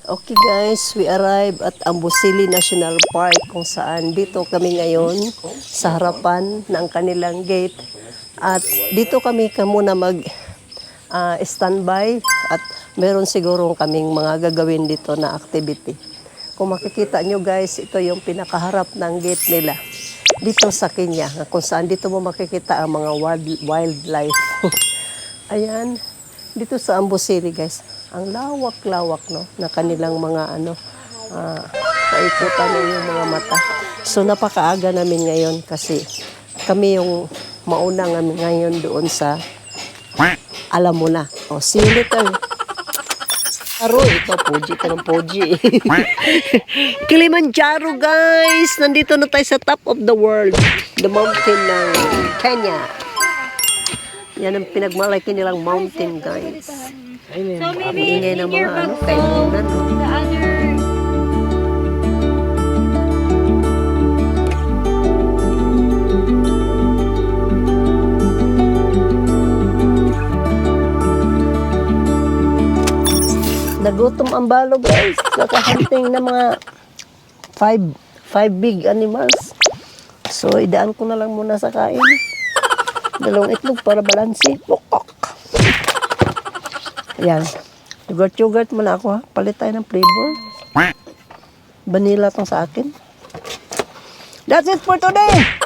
Okay guys, we arrive at Amboseli National Park kung saan dito kami ngayon sa harapan ng kanilang gate. At dito kami muna standby at meron siguro kaming mga gagawin dito na activity. Kung makikita nyo guys, ito yung pinakaharap ng gate nila dito sa Kenya, kung saan dito mo makikita ang mga wildlife. Ayan, dito sa Amboseli guys, ang lawak-lawak no na kanilang mga paikutan yung mga mata. So napakaaga namin ngayon kasi kami yung mauna ngayon doon sa alam mo na. Oh, see you later. Aro, ito, Poji ka ng Poji. Kilimanjaro guys! Nandito na tayo sa top of the world. The mountain ng Kenya. Yan ang pinagmalaki nilang mountain guys. So maybe ingay ng in your mga bag kainunan, no? the other. Nagutom ang balo guys. Nakahunting na mga five big animals. So idaan ko na lang muna sa kain. 2 itlog para balansi. Pukok. Ayan. Yogurt muna ako ha. Palit tayo ng flavor. Vanilla tong sa akin. That's it for today.